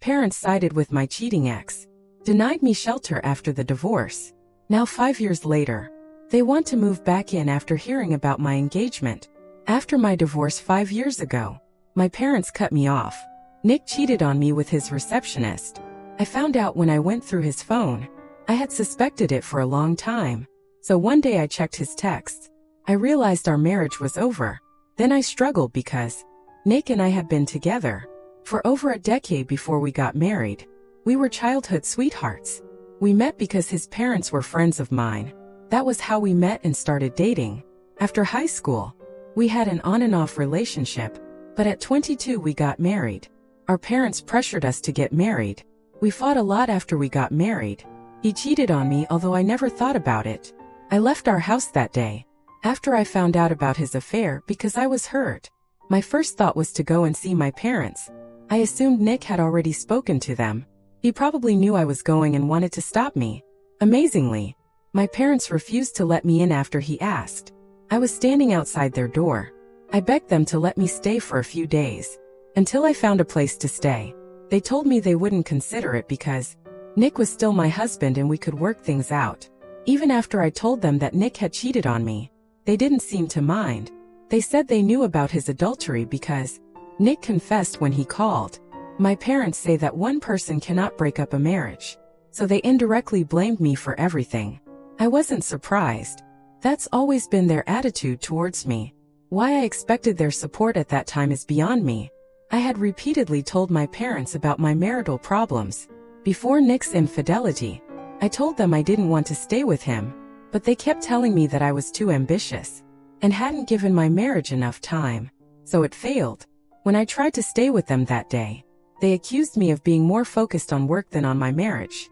parents sided with my cheating ex, denied me shelter after the divorce. Now 5 years later, they want to move back in after hearing about my engagement. After my divorce 5 years ago, my parents cut me off. Nick cheated on me with his receptionist. I found out when I went through his phone. I had suspected it for a long time. So one day I checked his texts. I realized our marriage was over. Then I struggled because Nick and I had been together for over a decade before we got married. We were childhood sweethearts. We met because his parents were friends of mine. That was how we met and started dating. After high school, we had an on and off relationship, but at 22 we got married. Our parents pressured us to get married. We fought a lot after we got married. He cheated on me, although I never thought about it. I left our house that day after I found out about his affair because I was hurt. My first thought was to go and see my parents. I assumed Nick had already spoken to them. He probably knew I was going and wanted to stop me. Amazingly, my parents refused to let me in after he asked. I was standing outside their door. I begged them to let me stay for a few days, until I found a place to stay. They told me they wouldn't consider it because Nick was still my husband and we could work things out. Even after I told them that Nick had cheated on me, they didn't seem to mind. They said they knew about his adultery because Nick confessed when he called. My parents say that one person cannot break up a marriage, so they indirectly blamed me for everything. I wasn't surprised. That's always been their attitude towards me. Why I expected their support at that time is beyond me. I had repeatedly told my parents about my marital problems. Before Nick's infidelity, I told them I didn't want to stay with him, but they kept telling me that I was too ambitious and hadn't given my marriage enough time, so it failed. When I tried to stay with them that day, they accused me of being more focused on work than on my marriage.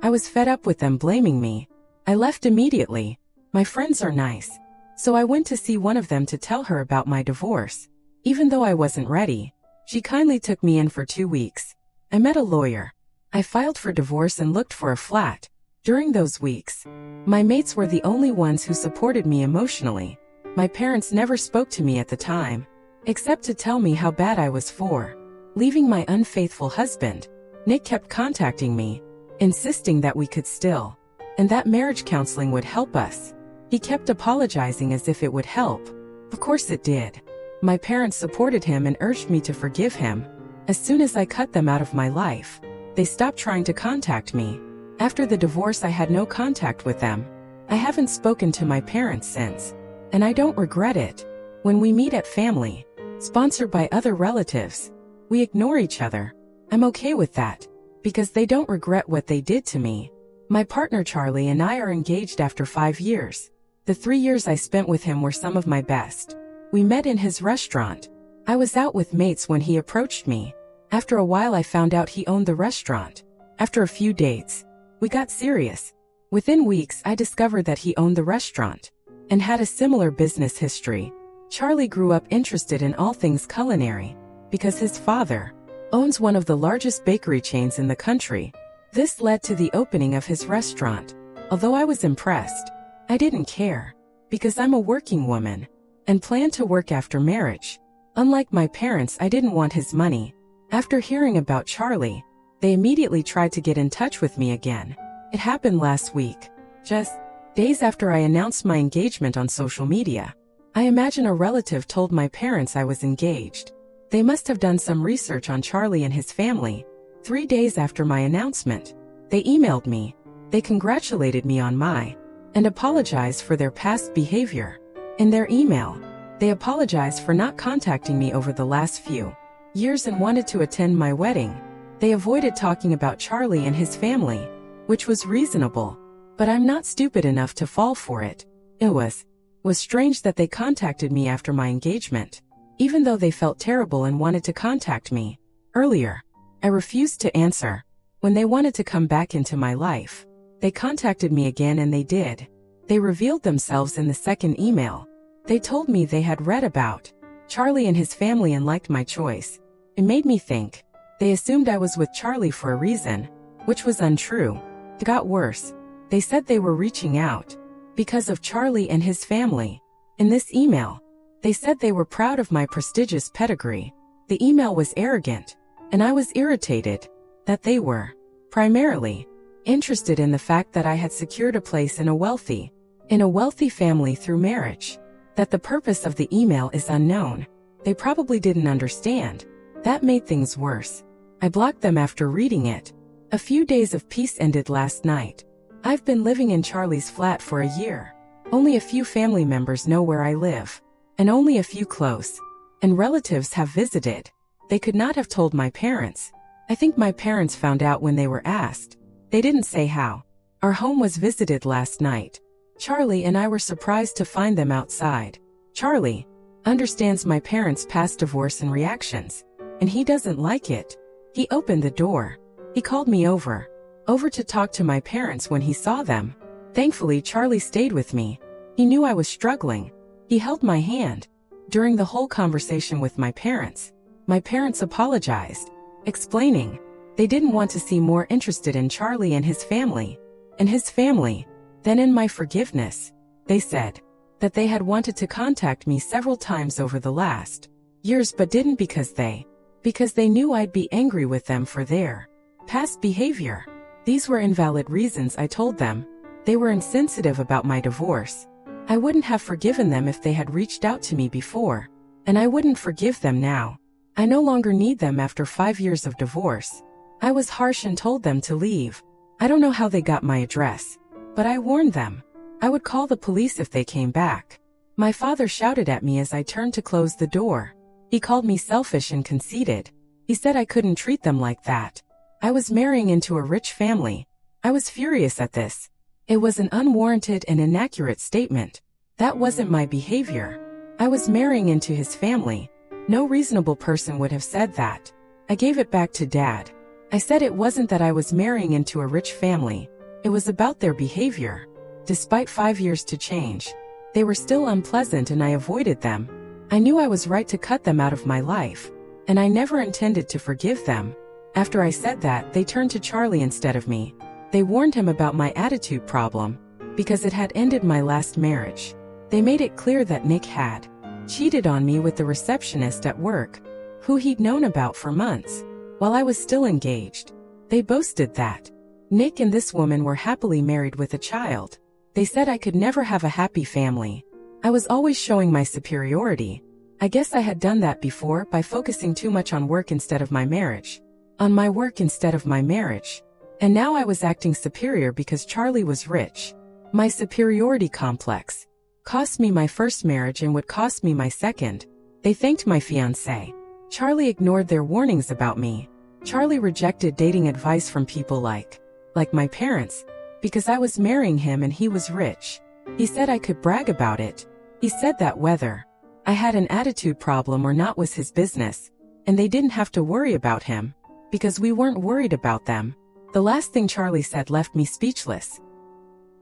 I was fed up with them blaming me. I left immediately. My friends are nice, so I went to see one of them to tell her about my divorce. Even though I wasn't ready, she kindly took me in for 2 weeks. I met a lawyer. I filed for divorce and looked for a flat. During those weeks, my mates were the only ones who supported me emotionally. My parents never spoke to me at the time, except to tell me how bad I was for leaving my unfaithful husband. Nick kept contacting me, insisting that we could still, and that marriage counseling would help us. He kept apologizing as if it would help. Of course it did. My parents supported him and urged me to forgive him. As soon as I cut them out of my life, they stopped trying to contact me. After the divorce, I had no contact with them. I haven't spoken to my parents since, and I don't regret it. When we meet at family, sponsored by other relatives, we ignore each other. I'm okay with that, because they don't regret what they did to me. My partner Charlie and I are engaged after 5 years. The 3 years I spent with him were some of my best. We met in his restaurant. I was out with mates when he approached me. After a while I found out he owned the restaurant. After a few dates, we got serious. Within weeks I discovered that he owned the restaurant and had a similar business history. Charlie grew up interested in all things culinary because his father owns one of the largest bakery chains in the country. This led to the opening of his restaurant. Although I was impressed, I didn't care, because I'm a working woman and plan to work after marriage. Unlike my parents, I didn't want his money. After hearing about Charlie, they immediately tried to get in touch with me again. It happened last week, just days after I announced my engagement on social media. I imagine a relative told my parents I was engaged. They must have done some research on Charlie and his family. 3 days after my announcement, they emailed me. They congratulated me on my and apologized for their past behavior. In their email, they apologized for not contacting me over the last few years and wanted to attend my wedding. They avoided talking about Charlie and his family, which was reasonable, but I'm not stupid enough to fall for it. It was strange that they contacted me after my engagement, even though they felt terrible and wanted to contact me earlier. I refused to answer. When they wanted to come back into my life, they contacted me again, and they did. They revealed themselves in the second email. They told me they had read about Charlie and his family and liked my choice. It made me think they assumed I was with Charlie for a reason, which was untrue. It got worse. They said they were reaching out because of Charlie and his family. In this email, they said they were proud of my prestigious pedigree. The email was arrogant. and I was irritated that they were primarily interested in the fact that I had secured a place in a wealthy family through marriage. That the purpose of the email is unknown. They probably didn't understand. That made things worse. I blocked them after reading it. A few days of peace ended last night. I've been living in Charlie's flat for a year. Only a few family members know where I live, and only a few close and relatives have visited. They could not have told my parents. I think my parents found out when they were asked. They didn't say how. Our home was visited last night. Charlie and I were surprised to find them outside. Charlie understands my parents' past divorce and reactions, and he doesn't like it. He opened the door. He called me over to talk to my parents when he saw them. Thankfully, Charlie stayed with me. He knew I was struggling. He held my hand. During the whole conversation with my parents apologized, explaining they didn't want to seem more interested in Charlie and his family than in my forgiveness. They said that they had wanted to contact me several times over the last years but didn't because they knew I'd be angry with them for their past behavior. These were invalid reasons, I told them. They were insensitive about my divorce. I wouldn't have forgiven them if they had reached out to me before, and I wouldn't forgive them now. I no longer need them after 5 years of divorce. I was harsh and told them to leave. I don't know how they got my address, but I warned them I would call the police if they came back. My father shouted at me as I turned to close the door. He called me selfish and conceited. He said I couldn't treat them like that. I was marrying into a rich family. I was furious at this. It was an unwarranted and inaccurate statement. That wasn't my behavior. I was marrying into his family. No reasonable person would have said that. I gave it back to Dad. I said it wasn't that I was marrying into a rich family. It was about their behavior. Despite 5 years to change, they were still unpleasant and I avoided them. I knew I was right to cut them out of my life, and I never intended to forgive them. After I said that, they turned to Charlie instead of me. They warned him about my attitude problem, because it had ended my last marriage. They made it clear that Nick had cheated on me with the receptionist at work, who he'd known about for months, while I was still engaged. They boasted that Nick and this woman were happily married with a child. They said I could never have a happy family. I was always showing my superiority. I guess I had done that before by focusing too much on work instead of my marriage. On my work instead of my marriage. And now I was acting superior because Charlie was rich. My superiority complex cost me my first marriage and would cost me my second. They thanked my fiancé. Charlie ignored their warnings about me. Charlie rejected dating advice from people like my parents, because I was marrying him and he was rich. He said I could brag about it. He said that whether I had an attitude problem or not was his business, and they didn't have to worry about him, because we weren't worried about them. The last thing Charlie said left me speechless.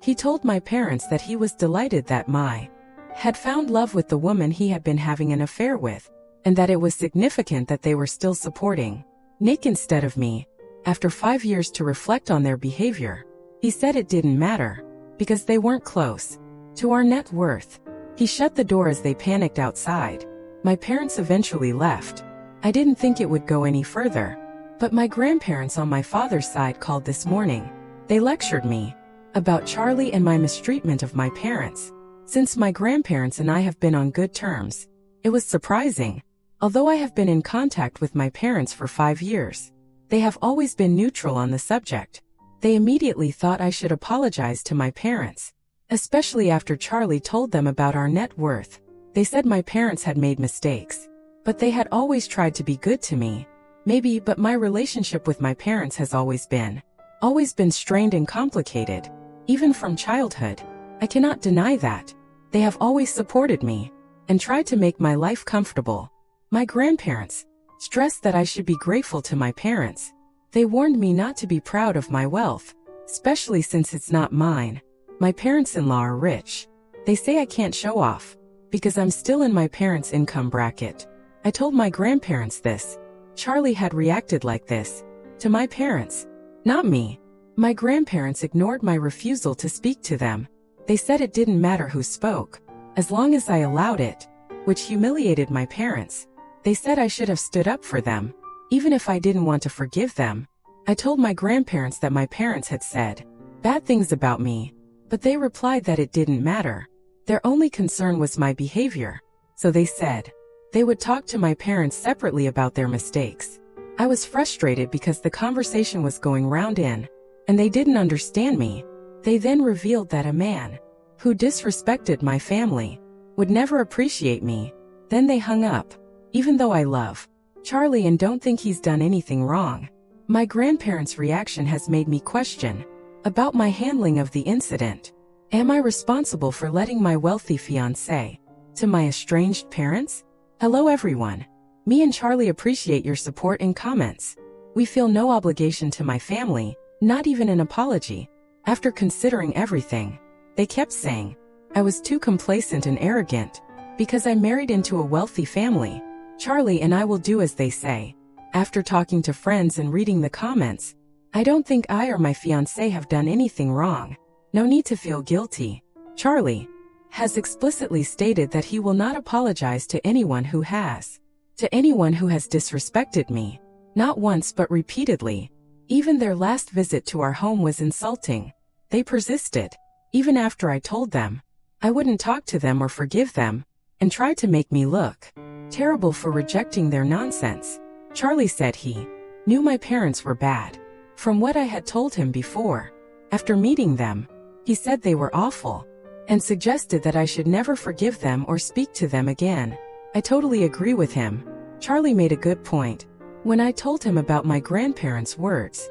He told my parents that he was delighted that I had found love with the woman he had been having an affair with, and that it was significant that they were still supporting Nick instead of me. After 5 years to reflect on their behavior, he said it didn't matter, because they weren't close to our net worth. He shut the door as they panicked outside. My parents eventually left. I didn't think it would go any further. But my grandparents on my father's side called this morning. They lectured me about Charlie and my mistreatment of my parents. Since my grandparents and I have been on good terms, it was surprising. Although I have been in contact with my parents for 5 years, they have always been neutral on the subject. They immediately thought I should apologize to my parents, especially after Charlie told them about our net worth. They said my parents had made mistakes, but they had always tried to be good to me. Maybe, but my relationship with my parents has always been strained and complicated, even from childhood. I cannot deny that. They have always supported me and tried to make my life comfortable. My grandparents stressed that I should be grateful to my parents. They warned me not to be proud of my wealth, especially since it's not mine. My parents-in-law are rich. They say I can't show off, because I'm still in my parents' income bracket. I told my grandparents this. Charlie had reacted like this to my parents, not me. My grandparents ignored my refusal to speak to them. They said it didn't matter who spoke, as long as I allowed it, which humiliated my parents. They said I should have stood up for them. Even if I didn't want to forgive them, I told my grandparents that my parents had said bad things about me, but they replied that it didn't matter. Their only concern was my behavior, so they said they would talk to my parents separately about their mistakes. I was frustrated because the conversation was going round and they didn't understand me. They then revealed that a man who disrespected my family would never appreciate me. Then they hung up. Even though I love Charlie and don't think he's done anything wrong, my grandparents' reaction has made me question about my handling of the incident. Am I responsible for letting my wealthy fiancé to my estranged parents? Hello everyone. Me and Charlie appreciate your support and comments. We feel no obligation to my family, not even an apology. After considering everything, they kept saying I was too complacent and arrogant because I married into a wealthy family. Charlie and I will do as they say. After talking to friends and reading the comments, I don't think I or my fiancé have done anything wrong. No need to feel guilty. Charlie has explicitly stated that he will not apologize to anyone who has disrespected me. Not once but repeatedly. Even their last visit to our home was insulting. They persisted, even after I told them I wouldn't talk to them or forgive them, and tried to make me look terrible for rejecting their nonsense. Charlie said he knew my parents were bad from what I had told him before. After meeting them, he said they were awful and suggested that I should never forgive them or speak to them again. I totally agree with him. Charlie made a good point. When I told him about my grandparents' words,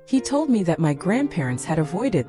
he told me that my grandparents had avoided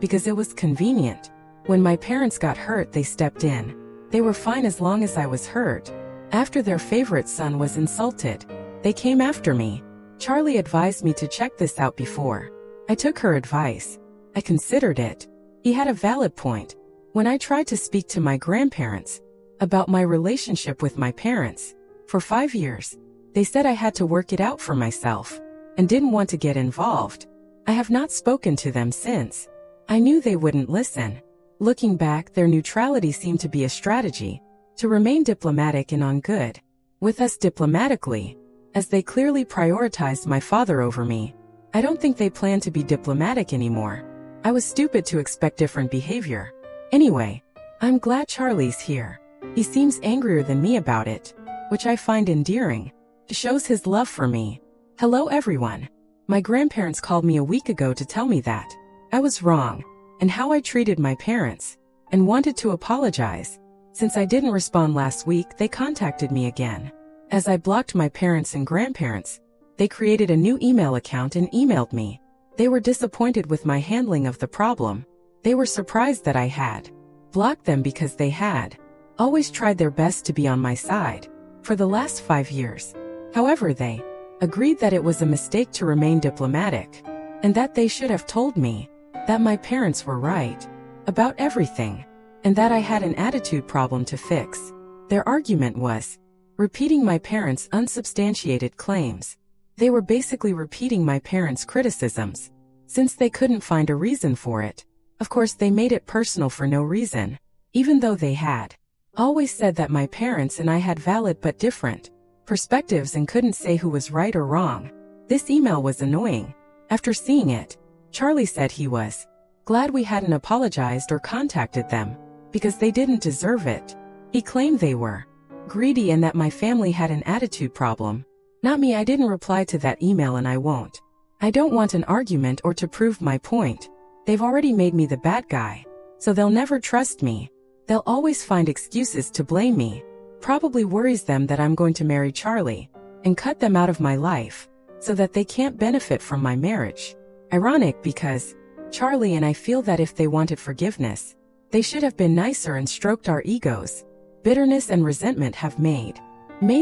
because it was convenient. When my parents got hurt, they stepped in. They were fine as long as I was hurt. After their favorite son was insulted, they came after me. Charlie advised me to check this out before I took her advice. I considered it. He had a valid point. When I tried to speak to my grandparents about my relationship with my parents for 5 years, they said I had to work it out for myself and didn't want to get involved. I have not spoken to them since. I knew they wouldn't listen. Looking back, their neutrality seemed to be a strategy to remain diplomatic and on good with us diplomatically, as they clearly prioritized my father over me. I don't think they plan to be diplomatic anymore. I was stupid to expect different behavior. Anyway, I'm glad Charlie's here. He seems angrier than me about it, which I find endearing. It shows his love for me. Hello everyone. My grandparents called me a week ago to tell me that I was wrong and how I treated my parents, and wanted to apologize. Since I didn't respond last week, they contacted me again. As I blocked my parents and grandparents, they created a new email account and emailed me. They were disappointed with my handling of the problem. They were surprised that I had blocked them because they had always tried their best to be on my side for the last 5 years. However, they agreed that it was a mistake to remain diplomatic, and that they should have told me that my parents were right about everything, and that I had an attitude problem to fix. Their argument was repeating my parents' unsubstantiated claims. They were basically repeating my parents' criticisms, since they couldn't find a reason for it. Of course, they made it personal for no reason, even though they had always said that my parents and I had valid but different perspectives and couldn't say who was right or wrong. This email was annoying. After seeing it, Charlie said he was glad we hadn't apologized or contacted them, because they didn't deserve it. He claimed they were greedy and that my family had an attitude problem. Not me. I didn't reply to that email and I won't. I don't want an argument or to prove my point. They've already made me the bad guy, so they'll never trust me. They'll always find excuses to blame me. Probably worries them that I'm going to marry Charlie and cut them out of my life so that they can't benefit from my marriage. Ironic, because Charlie and I feel that if they wanted forgiveness, they should have been nicer and stroked our egos. Bitterness and resentment have made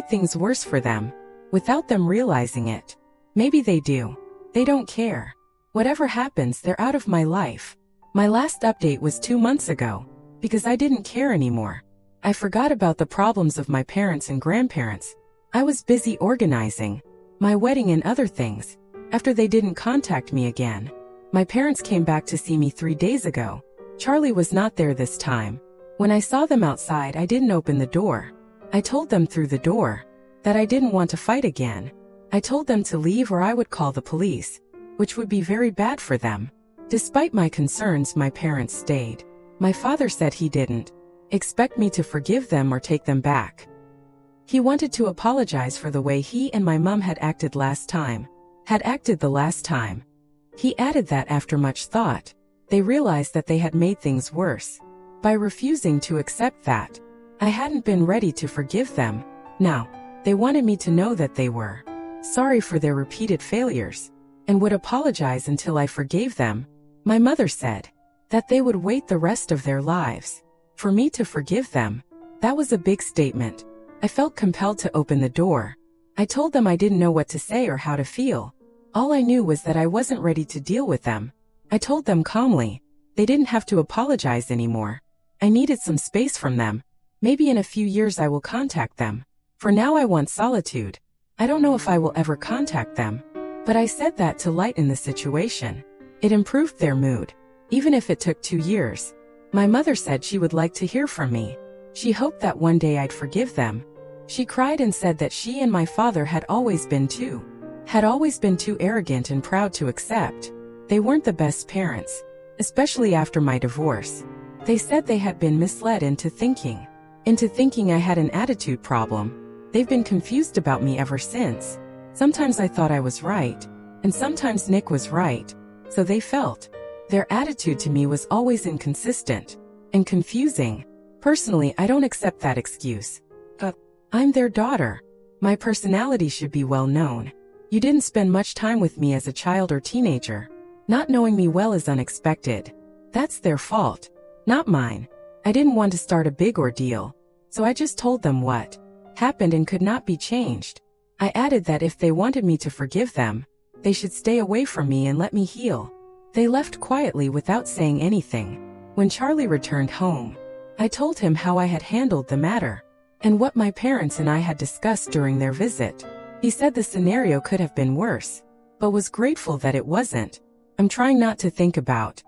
things worse for them, without them realizing it. Maybe they do. They don't care. Whatever happens, they're out of my life. My last update was 2 months ago, because I didn't care anymore. I forgot about the problems of my parents and grandparents. I was busy organizing my wedding and other things. After they didn't contact me again, my parents came back to see me 3 days ago. Charlie was not there this time. When I saw them outside, I didn't open the door. I told them through the door that I didn't want to fight again. I told them to leave or I would call the police, which would be very bad for them. Despite my concerns, my parents stayed. My father said he didn't expect me to forgive them or take them back. He wanted to apologize for the way he and my mom had acted the last time. He added that after much thought, they realized that they had made things worse by refusing to accept that I hadn't been ready to forgive them. Now, they wanted me to know that they were sorry for their repeated failures and would apologize until I forgave them. My mother said that they would wait the rest of their lives for me to forgive them. That was a big statement. I felt compelled to open the door. I told them I didn't know what to say or how to feel. All I knew was that I wasn't ready to deal with them. I told them calmly they didn't have to apologize anymore. I needed some space from them. Maybe in a few years I will contact them. For now I want solitude. I don't know if I will ever contact them. But I said that to lighten the situation. It improved their mood, even if it took 2 years. My mother said she would like to hear from me. She hoped that one day I'd forgive them. She cried and said that she and my father had always been too arrogant and proud to accept. They weren't the best parents, especially after my divorce. They said they had been misled into thinking I had an attitude problem. They've been confused about me ever since. Sometimes I thought I was right, and sometimes Nick was right, so they felt their attitude to me was always inconsistent and confusing. Personally, I don't accept that excuse. I'm their daughter. My personality should be well known. You didn't spend much time with me as a child or teenager. Not knowing me well is unexpected. That's their fault, not mine. I didn't want to start a big ordeal, so I just told them what happened and could not be changed. I added that if they wanted me to forgive them, they should stay away from me and let me heal. They left quietly without saying anything. When Charlie returned home, I told him how I had handled the matter and what my parents and I had discussed during their visit. He said the scenario could have been worse, but was grateful that it wasn't. I'm trying not to think about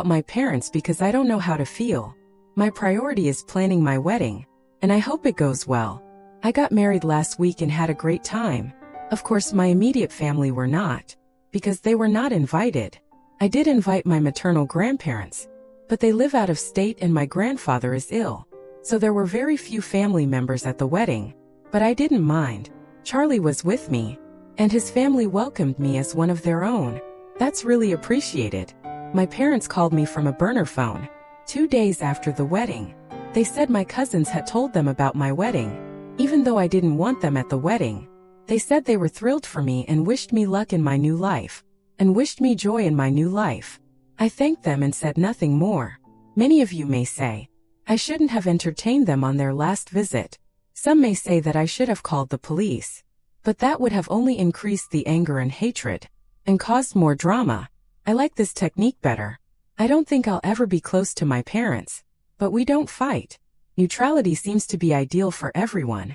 my parents because I don't know how to feel. My priority is planning my wedding, and I hope it goes well. I got married last week and had a great time. Of course, my immediate family were not, because they were not invited. I did invite my maternal grandparents, but they live out of state and my grandfather is ill. So there were very few family members at the wedding, but I didn't mind. Charlie was with me, and his family welcomed me as one of their own. That's really appreciated. My parents called me from a burner phone 2 days after the wedding. They said my cousins had told them about my wedding, even though I didn't want them at the wedding. They said they were thrilled for me and wished me luck in my new life, and wished me joy in my new life. I thanked them and said nothing more. Many of you may say I shouldn't have entertained them on their last visit. Some may say that I should have called the police, but that would have only increased the anger and hatred and caused more drama. I like this technique better. I don't think I'll ever be close to my parents, but we don't fight. Neutrality seems to be ideal for everyone.